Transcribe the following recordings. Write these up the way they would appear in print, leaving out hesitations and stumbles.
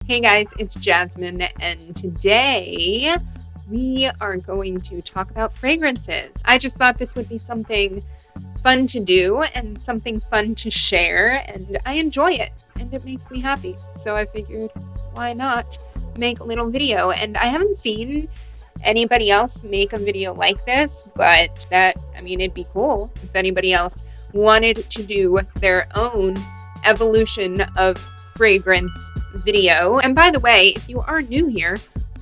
Hey guys, it's Jasmin, and today we are going to talk about fragrances. I just thought this would be something fun to do and something fun to share, and I enjoy it, and it makes me happy. So I figured, why not make a little video? And I haven't seen anybody else make a video like this, but it'd be cool if anybody else wanted to do their own evolution of fragrance video. And by the way, if you are new here,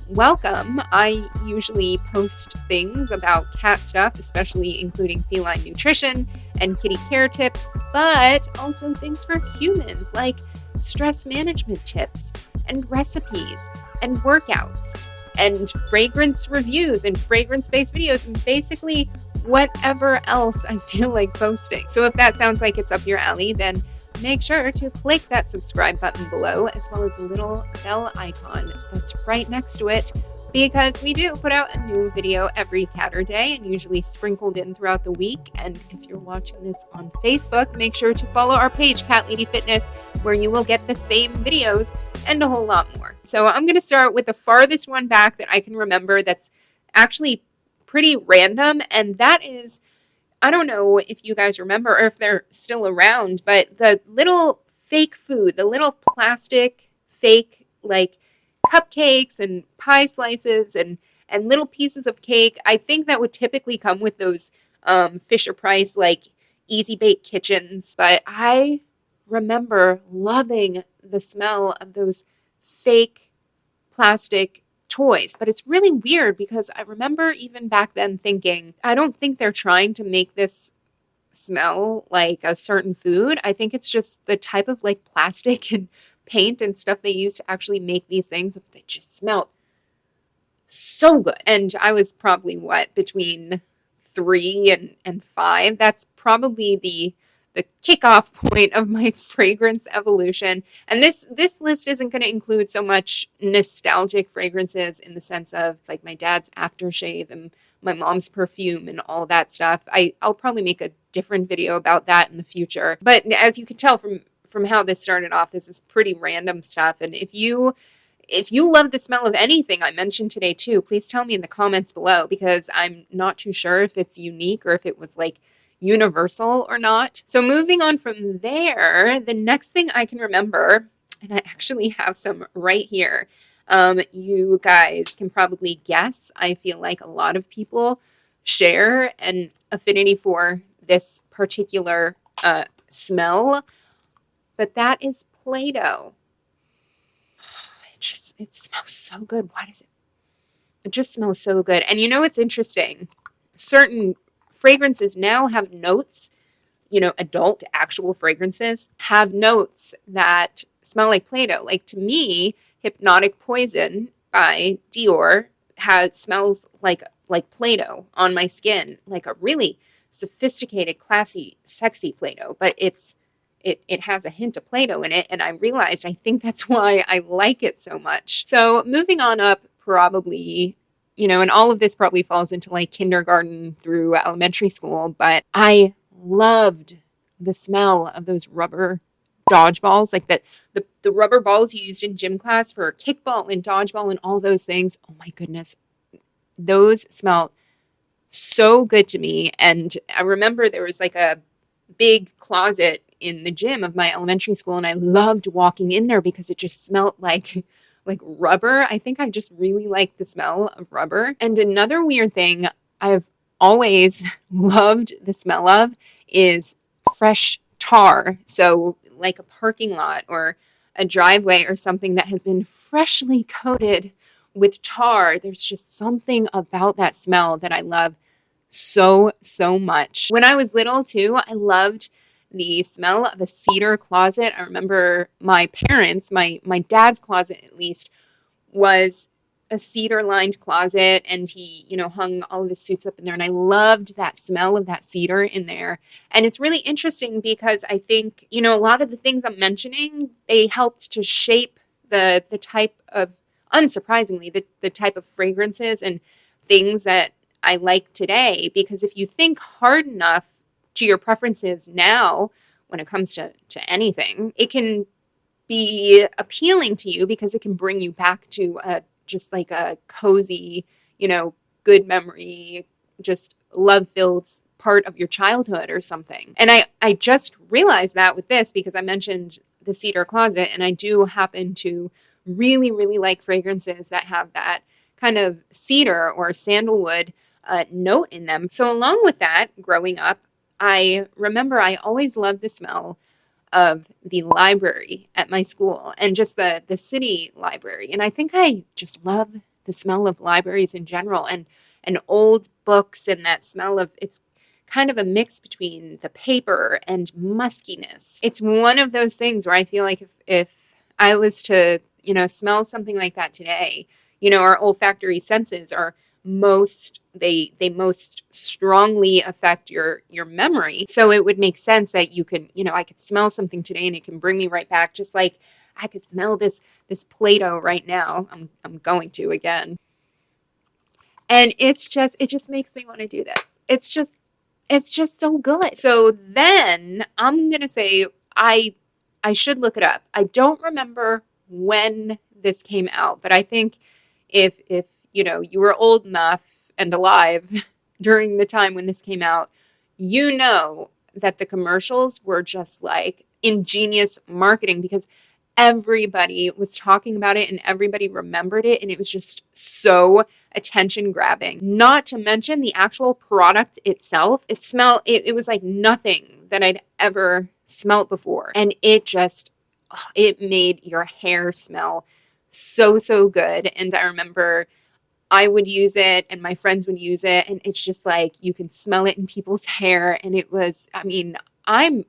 welcome. I usually post things about cat stuff, especially including feline nutrition and kitty care tips, but also things for humans like stress management tips and recipes and workouts and fragrance reviews and fragrance-based videos and basically whatever else I feel like posting. So if that sounds like it's up your alley, then make sure to click that subscribe button below, as well as the little bell icon that's right next to it, because we do put out a new video every Saturday and usually sprinkled in throughout the week. And if you're watching this on Facebook, make sure to follow our page, Cat Lady Fitness, where you will get the same videos and a whole lot more. So I'm going to start with the farthest one back that I can remember that's actually pretty random, and that is, I don't know if you guys remember or if they're still around, but the little fake food, the little plastic fake like cupcakes and pie slices and little pieces of cake. I think that would typically come with those Fisher Price like Easy Bake Kitchens, but I remember loving the smell of those fake plastic toys. But it's really weird because I remember even back then thinking, I don't think they're trying to make this smell like a certain food. I think it's just the type of like plastic and paint and stuff they use to actually make these things. They just smelled so good. And I was probably between 3 and 5. That's probably the kickoff point of my fragrance evolution. And this list isn't going to include so much nostalgic fragrances in the sense of like my dad's aftershave and my mom's perfume and all that stuff. I'll probably make a different video about that in the future. But as you can tell from how this started off, this is pretty random stuff. And if you love the smell of anything I mentioned today too, please tell me in the comments below, because I'm not too sure if it's unique or if it was like universal or not. So moving on from there, the next thing I can remember, and I actually have some right here. You guys can probably guess. I feel like a lot of people share an affinity for this particular smell, but that is Play-Doh. It smells so good. Why does it just smells so good? And you know what's interesting? Certain fragrances now have notes, adult actual fragrances have notes that smell like Play-Doh. Like to me, Hypnotic Poison by Dior smells like Play-Doh on my skin, like a really sophisticated, classy, sexy Play-Doh, but it has a hint of Play-Doh in it, and I realized I think that's why I like it so much. So moving on up, probably, and all of this probably falls into like kindergarten through elementary school, but I loved the smell of those rubber dodgeballs, like the rubber balls you used in gym class for kickball and dodgeball and all those things. Oh my goodness. Those smelled so good to me. And I remember there was like a big closet in the gym of my elementary school, and I loved walking in there because it just smelled like rubber. I think I just really like the smell of rubber. And another weird thing I've always loved the smell of is fresh tar. So like a parking lot or a driveway or something that has been freshly coated with tar. There's just something about that smell that I love so, so much. When I was little too, I loved the smell of a cedar closet. I remember my parents, my dad's closet at least, was a cedar lined closet, and he, hung all of his suits up in there. And I loved that smell of that cedar in there. And it's really interesting because I think, a lot of the things I'm mentioning, they helped to shape the type of, unsurprisingly, the type of fragrances and things that I like today. Because if you think hard enough to your preferences now, when it comes to anything, it can be appealing to you because it can bring you back to just like a cozy, good memory, just love-filled part of your childhood or something. And I just realized that with this because I mentioned the cedar closet, and I do happen to really, really like fragrances that have that kind of cedar or sandalwood note in them. So along with that, growing up, I remember I always loved the smell of the library at my school and just the city library. And I think I just love the smell of libraries in general and old books and that smell of it's kind of a mix between the paper and muskiness. It's one of those things where I feel like if I was to, smell something like that today, our olfactory senses are they most strongly affect your memory. So it would make sense that you can, I could smell something today and it can bring me right back, just like I could smell this Play-Doh right now. I'm going to again. And it just makes me want to do that. It's just so good. So then I'm going to say I should look it up. I don't remember when this came out, but I think if you were old enough and alive during the time when this came out, that the commercials were just like ingenious marketing because everybody was talking about it and everybody remembered it, and it was just so attention grabbing. Not to mention the actual product itself. It was like nothing that I'd ever smelt before, and it made your hair smell so good. And I remember I would use it and my friends would use it, and it's just like you can smell it in people's hair. And I'm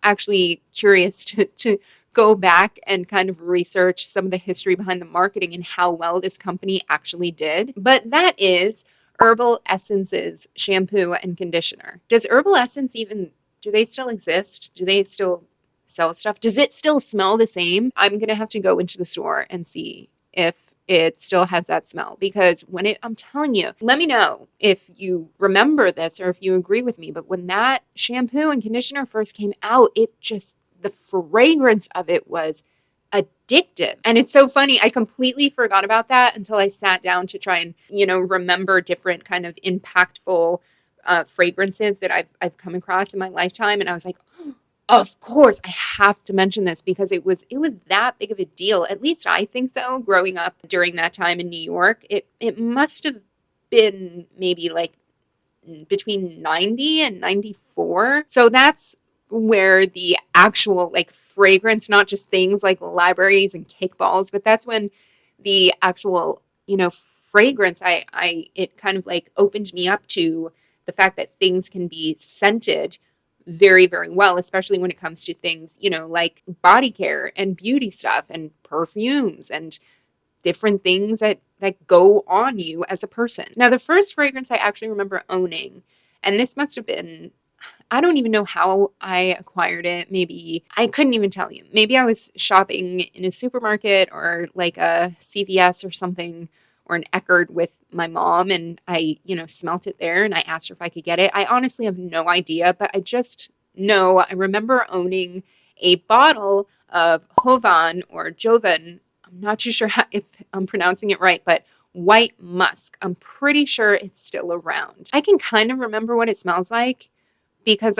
actually curious to go back and kind of research some of the history behind the marketing and how well this company actually did. But that is Herbal Essences shampoo and conditioner. Does Herbal Essence do they still exist? Do they still sell stuff? Does it still smell the same? I'm going to have to go into the store and see if it still has that smell, because I'm telling you, let me know if you remember this or if you agree with me. But when that shampoo and conditioner first came out, the fragrance of it was addictive. And it's so funny. I completely forgot about that until I sat down to try and, remember different kind of impactful fragrances that I've come across in my lifetime. And I was like, of course, I have to mention this because it was that big of a deal. At least I think so. Growing up during that time in New York, it must have been maybe like between 90 and 94. So that's where the actual like fragrance, not just things like libraries and kickballs, but that's when the actual, fragrance, it kind of like opened me up to the fact that things can be scented very, very well, especially when it comes to things, like body care and beauty stuff and perfumes and different things that go on you as a person. Now, the first fragrance I actually remember owning, and this must have been, I don't even know how I acquired it. Maybe I couldn't even tell you. Maybe I was shopping in a supermarket or like a CVS or something, or an Eckerd with my mom, and I, smelt it there and I asked her if I could get it. I honestly have no idea, but I just know I remember owning a bottle of Jovan or Jovan. I'm not too sure if I'm pronouncing it right, but white musk. I'm pretty sure it's still around. I can kind of remember what it smells like because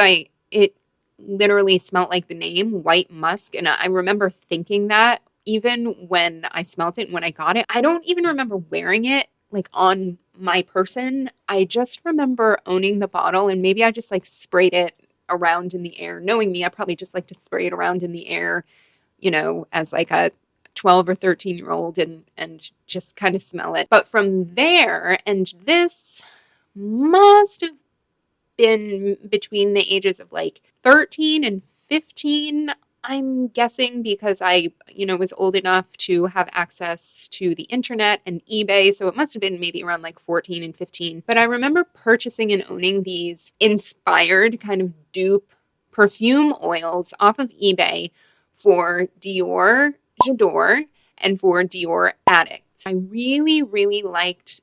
it literally smelled like the name white musk. And I remember thinking that even when I smelled it and when I got it. I don't even remember wearing it like on my person. I just remember owning the bottle, and maybe I just like sprayed it around in the air. Knowing me, I probably just like to spray it around in the air, as like a 12 or 13-year-old and just kind of smell it. But from there, and this must have been between the ages of like 13 and 15, I'm guessing, because I, was old enough to have access to the internet and eBay. So it must have been maybe around like 14 and 15. But I remember purchasing and owning these inspired kind of dupe perfume oils off of eBay for Dior J'adore and for Dior Addict. I really, really liked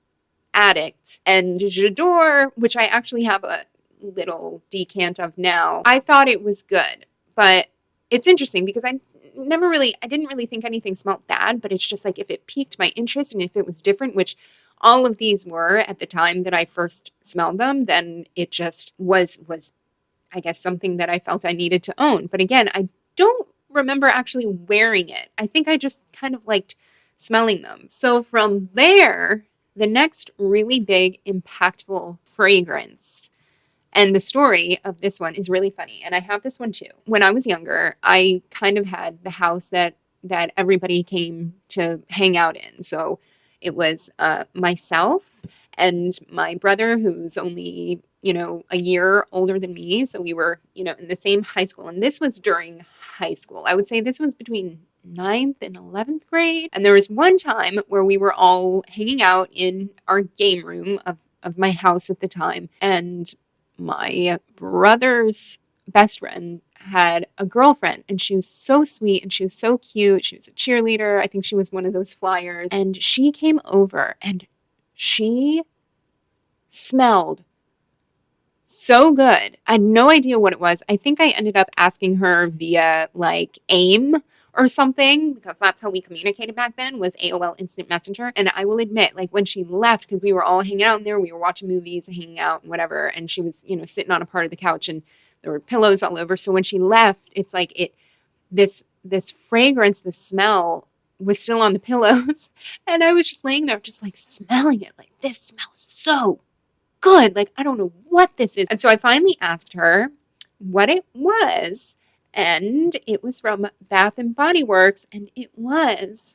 Addict, and J'adore, which I actually have a little decant of now. I thought it was good, but it's interesting because I I didn't really think anything smelled bad, but it's just like if it piqued my interest and if it was different, which all of these were at the time that I first smelled them, then it just was I guess something that I felt I needed to own. But again, I don't remember actually wearing it. I think I just kind of liked smelling them. So from there, the next really big, impactful fragrance, and the story of this one is really funny. And I have this one too. When I was younger, I kind of had the house that everybody came to hang out in. So it was myself and my brother, who's only, a year older than me. So we were, in the same high school. And this was during high school. I would say this was between ninth and 11th grade. And there was one time where we were all hanging out in our game room of my house at the time. And my brother's best friend had a girlfriend, and she was so sweet and she was so cute. She was a cheerleader. I think she was one of those flyers. And she came over and she smelled so good. I had no idea what it was. I think I ended up asking her via like AIM or something, because that's how we communicated back then, was AOL Instant Messenger. And I will admit, like when she left, because we were all hanging out in there, we were watching movies and hanging out and whatever, and she was, sitting on a part of the couch and there were pillows all over. So when she left, it's like this fragrance, the smell was still on the pillows. And I was just laying there just like smelling it, like this smells so good. Like, I don't know what this is. And so I finally asked her what it was. And it was from Bath and Body Works, and it was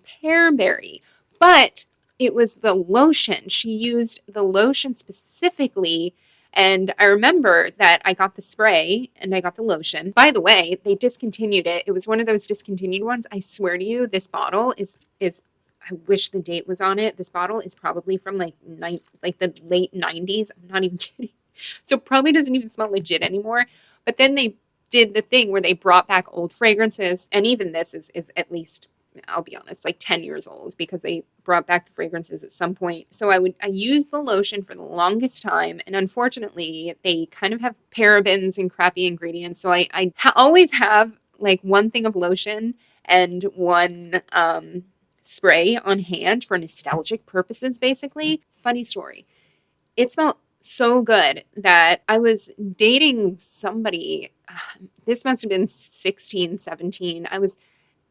pearberry. But it was the lotion. She used the lotion specifically. And I remember that I got the spray and I got the lotion. By the way, they discontinued it. It was one of those discontinued ones. I swear to you, this bottle is I wish the date was on it. This bottle is probably from like the late 90s. I'm not even kidding. So it probably doesn't even smell legit anymore. But then they did the thing where they brought back old fragrances. And even this is at least, I'll be honest, like 10 years old, because they brought back the fragrances at some point. So I used the lotion for the longest time. And unfortunately, they kind of have parabens and crappy ingredients. So I always have like one thing of lotion and one spray on hand for nostalgic purposes, basically. Funny story. It smelled so good that I was dating somebody. This must have been 16, 17. I was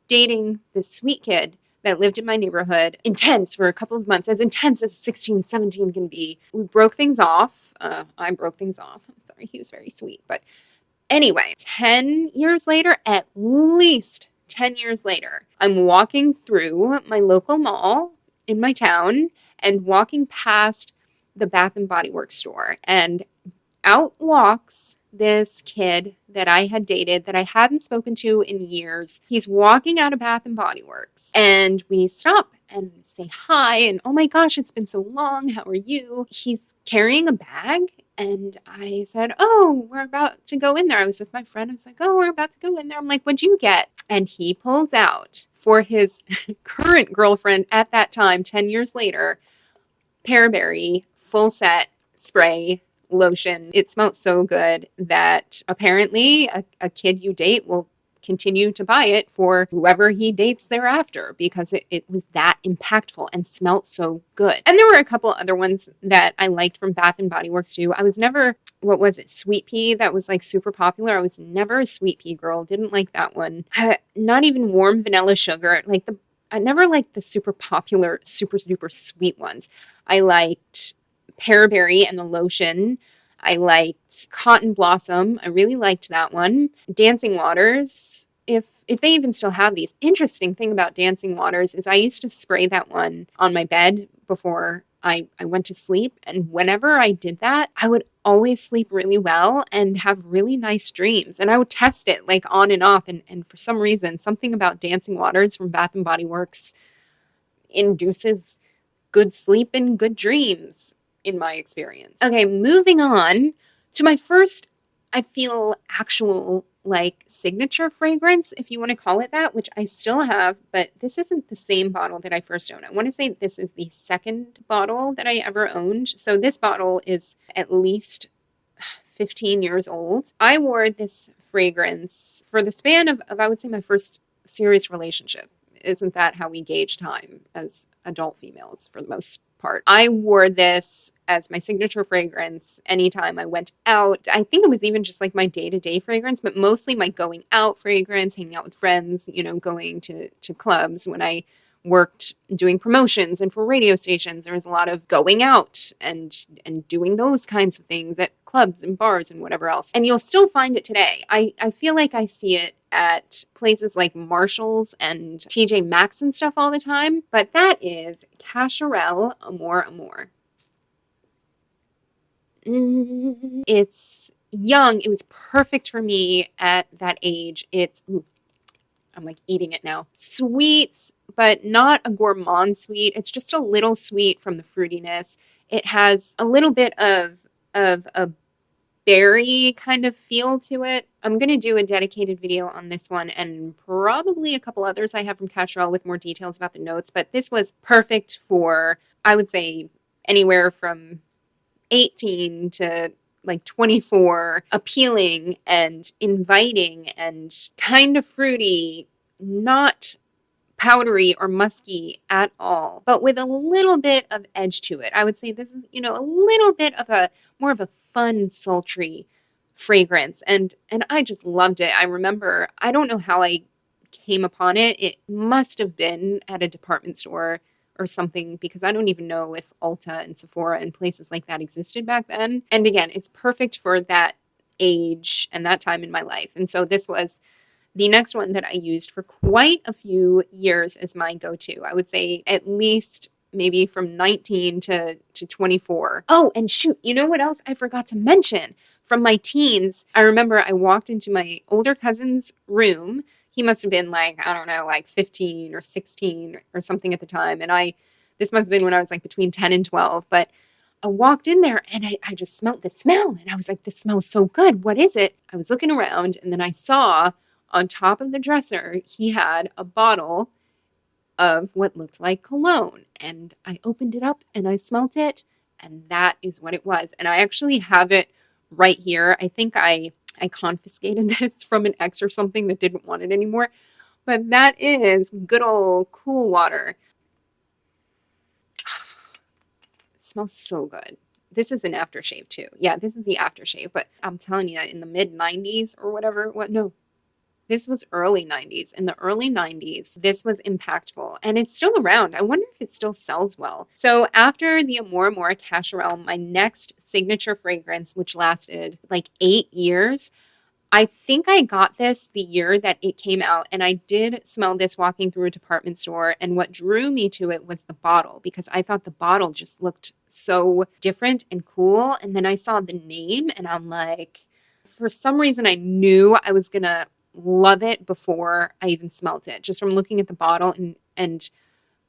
dating this sweet kid that lived in my neighborhood. Intense for a couple of months, as intense as 16, 17 can be. We broke things off. I broke things off. I'm sorry. He was very sweet. But anyway, 10 years later, at least 10 years later, I'm walking through my local mall in my town and walking past the Bath and Body Works store, and out walks this kid that I had dated that I hadn't spoken to in years. He's walking out of Bath and Body Works, and we stop and say hi, and oh my gosh, it's been so long. How are you? He's carrying a bag. And I said, oh, we're about to go in there. I was with my friend. I was like, oh, we're about to go in there. I'm like, what'd you get? And he pulls out for his current girlfriend at that time, 10 years later, pearberry, full set spray lotion. It smelled so good that apparently a kid you date will continue to buy it for whoever he dates thereafter, because it was that impactful and smelled so good. And there were a couple other ones that I liked from Bath and Body Works too. I was never, what was it, Sweet Pea, that was like super popular. I was never a Sweet Pea girl. Didn't like that one. Not even Warm Vanilla Sugar. I never liked the super popular, super duper sweet ones. I liked pearberry and the lotion. I liked Cotton Blossom. I really liked that one. Dancing Waters, if they even still have these. Interesting thing about Dancing Waters is I used to spray that one on my bed before I went to sleep. And whenever I did that, I would always sleep really well and have really nice dreams. And I would test it like on and off. And for some reason, something about Dancing Waters from Bath and Body Works induces good sleep and good dreams, in my experience. Okay, moving on to my first, I feel, actual like signature fragrance, if you want to call it that, which I still have, but this isn't the same bottle that I first owned. I want to say this is the second bottle that I ever owned. So this bottle is at least 15 years old. I wore this fragrance for the span of I would say my first serious relationship. Isn't that how we gauge time as adult females for the most part? I wore this as my signature fragrance anytime I went out. I think it was even just like my day-to-day fragrance, but mostly my going out fragrance, hanging out with friends, going to clubs. When I worked doing promotions and for radio stations, there was a lot of going out and doing those kinds of things at clubs and bars and whatever else. And you'll still find it today. I feel like I see it at places like Marshall's and TJ Maxx and stuff all the time, but that is Cacharel Amore Amore. It's young. It was perfect for me at that age. I'm like eating it now. Sweet, but not a gourmand sweet. It's just a little sweet from the fruitiness. It has a little bit of a berry kind of feel to it. I'm going to do a dedicated video on this one and probably a couple others I have from Cacharel with more details about the notes, but this was perfect for, I would say, anywhere from 18 to like 24, appealing and inviting and kind of fruity, not powdery or musky at all, but with a little bit of edge to it. I would say this is, a little bit of more of a fun, sultry fragrance. And I just loved it. I remember, I don't know how I came upon it. It must have been at a department store or something, because I don't even know if Ulta and Sephora and places like that existed back then. And again, it's perfect for that age and that time in my life. And so this was the next one that I used for quite a few years as my go-to. I would say at least maybe from 19 to 24. Oh, and shoot, you know what else I forgot to mention? From my teens, I remember I walked into my older cousin's room. He must have been like, I don't know, like 15 or 16 or something at the time. And this must have been when I was like between 10 and 12. But I walked in there and I just smelled the smell. And I was like, this smells so good. What is it? I was looking around and then I saw on top of the dresser, he had a bottle of what looked like cologne. And I opened it up and I smelt it. And that is what it was. And I actually have it right here. I think I confiscated this from an ex or something that didn't want it anymore. But that is good old Cool Water. It smells so good. This is an aftershave too. Yeah, this is the aftershave. But I'm telling you, in the mid 90s or whatever, this was early 90s. In the early 90s, this was impactful. And it's still around. I wonder if it still sells well. So after the Amore Amore Cacharel, my next signature fragrance, which lasted like 8 years, I think I got this the year that it came out. And I did smell this walking through a department store. And what drew me to it was the bottle, because I thought the bottle just looked so different and cool. And then I saw the name and I'm like, for some reason, I knew I was going to love it before I even smelt it, just from looking at the bottle and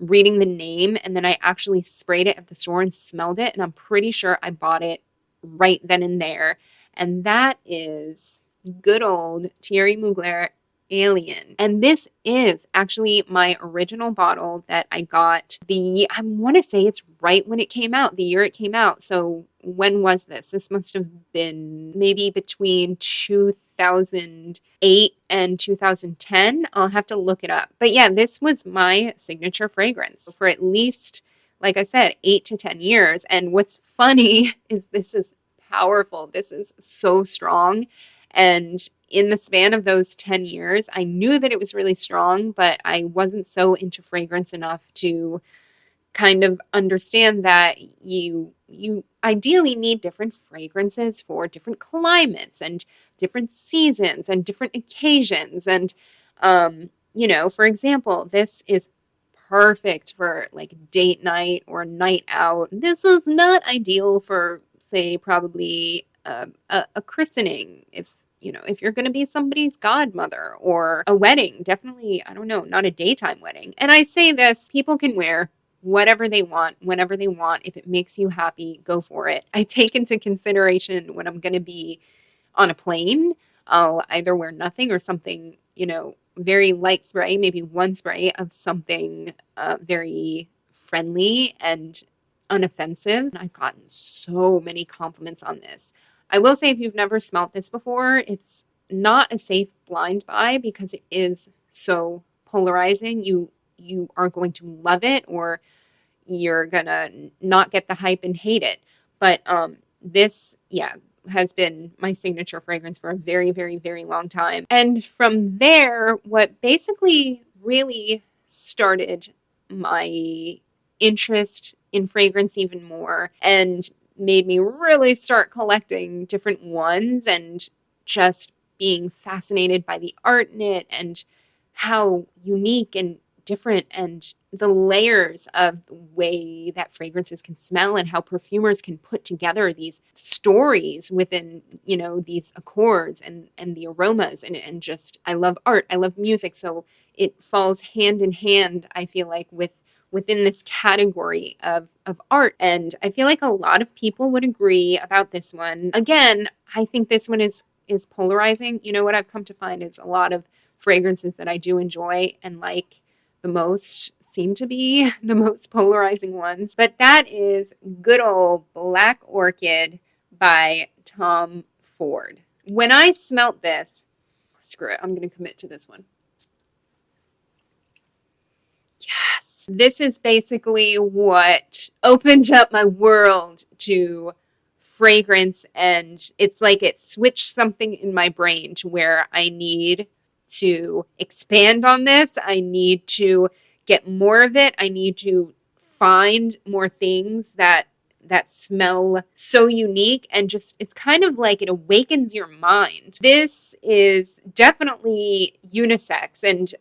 reading the name. And then I actually sprayed it at the store and smelled it. And I'm pretty sure I bought it right then and there. And that is good old Thierry Mugler Alien. And this is actually my original bottle that I got I want to say it's right when it came out, the year it came out. So when was this? This must have been maybe between 2008 and 2010. I'll have to look it up. But yeah, this was my signature fragrance for at least, like I said, 8 to 10 years. And what's funny is this is powerful. This is so strong. And in the span of those 10 years, I knew that it was really strong, but I wasn't so into fragrance enough to kind of understand that you ideally need different fragrances for different climates and different seasons and different occasions. And, for example, this is perfect for like date night or night out. This is not ideal for, say, probably a christening, if you're going to be somebody's godmother, or a wedding. Definitely, I don't know, not a daytime wedding. And I say this, people can wear whatever they want, whenever they want. If it makes you happy, go for it. I take into consideration when I'm going to be on a plane, I'll either wear nothing or something, very light spray, maybe one spray of something very friendly and unoffensive. I've gotten so many compliments on this. I will say, if you've never smelt this before, it's not a safe blind buy because it is so polarizing. You are going to love it, or you're gonna not get the hype and hate it. But this, yeah, has been my signature fragrance for a very, very, very long time. And from there, what basically really started my interest in fragrance even more and made me really start collecting different ones and just being fascinated by the art in it and how unique and different and the layers of the way that fragrances can smell and how perfumers can put together these stories within, these accords and the aromas and just, I love art, I love music. So it falls hand in hand, I feel like, within this category of art. And I feel like a lot of people would agree about this one. Again, I think this one is polarizing. What I've come to find is a lot of fragrances that I do enjoy and like the most seem to be the most polarizing ones. But that is good old Black Orchid by Tom Ford. When I smelt this, screw it, I'm going to commit to this one. Yes. This is basically what opened up my world to fragrance, and it's like it switched something in my brain to where I need to expand on this. I need to get more of it. I need to find more things that smell so unique, and just, it's kind of like it awakens your mind. This is definitely unisex, and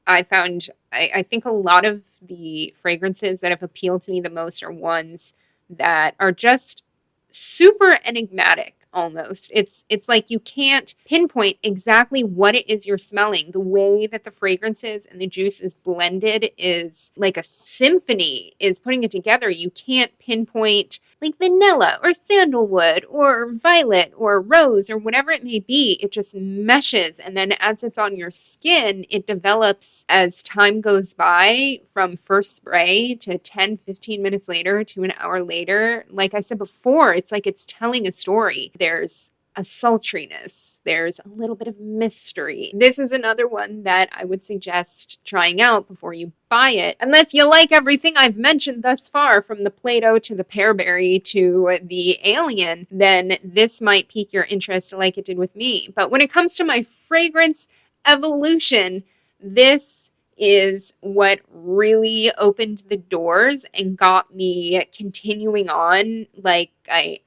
I found, I think a lot of the fragrances that have appealed to me the most are ones that are just super enigmatic almost. It's like you can't pinpoint exactly what it is you're smelling. The way that the fragrances and the juice is blended is like a symphony is putting it together. You can't pinpoint like vanilla or sandalwood or violet or rose or whatever it may be. It just meshes. And then as it's on your skin, it develops as time goes by, from first spray to 10, 15 minutes later to an hour later. Like I said before, it's like it's telling a story. There's a sultriness. There's a little bit of mystery. This is another one that I would suggest trying out before you buy it. Unless you like everything I've mentioned thus far, from the Play-Doh to the Pearberry to the Alien, then this might pique your interest like it did with me. But when it comes to my fragrance evolution, this is what really opened the doors and got me continuing on like a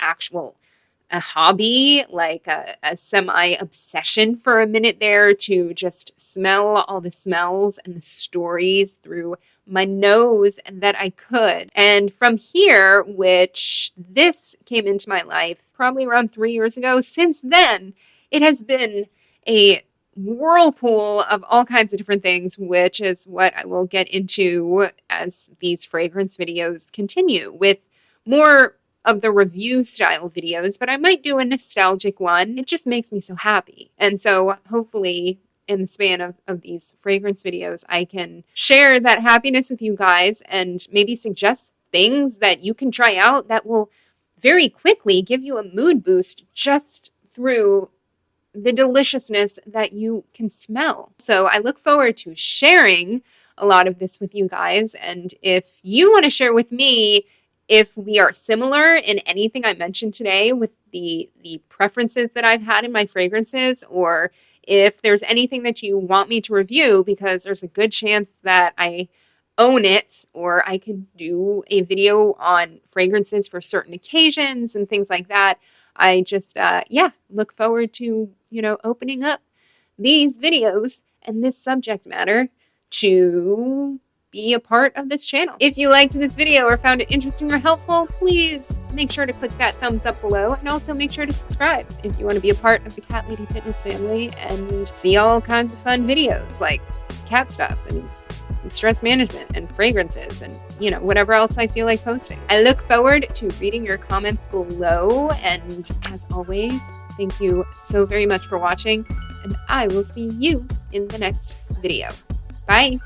hobby, like a semi-obsession for a minute there, to just smell all the smells and the stories through my nose and that I could. And from here, which this came into my life probably around 3 years ago, since then, it has been a whirlpool of all kinds of different things, which is what I will get into as these fragrance videos continue, with more of the review style videos, but I might do a nostalgic one. It just makes me so happy. And so hopefully in the span of these fragrance videos, I can share that happiness with you guys and maybe suggest things that you can try out that will very quickly give you a mood boost just through the deliciousness that you can smell. So I look forward to sharing a lot of this with you guys. And if you want to share with me if we are similar in anything I mentioned today with the preferences that I've had in my fragrances, or if there's anything that you want me to review, because there's a good chance that I own it, or I could do a video on fragrances for certain occasions and things like that. I just, look forward to, opening up these videos and this subject matter to be a part of this channel. If you liked this video or found it interesting or helpful, please make sure to click that thumbs up below, and also make sure to subscribe if you want to be a part of the Cat Lady Fitness family and see all kinds of fun videos like cat stuff and stress management and fragrances and, whatever else I feel like posting. I look forward to reading your comments below, and as always, thank you so very much for watching, and I will see you in the next video. Bye!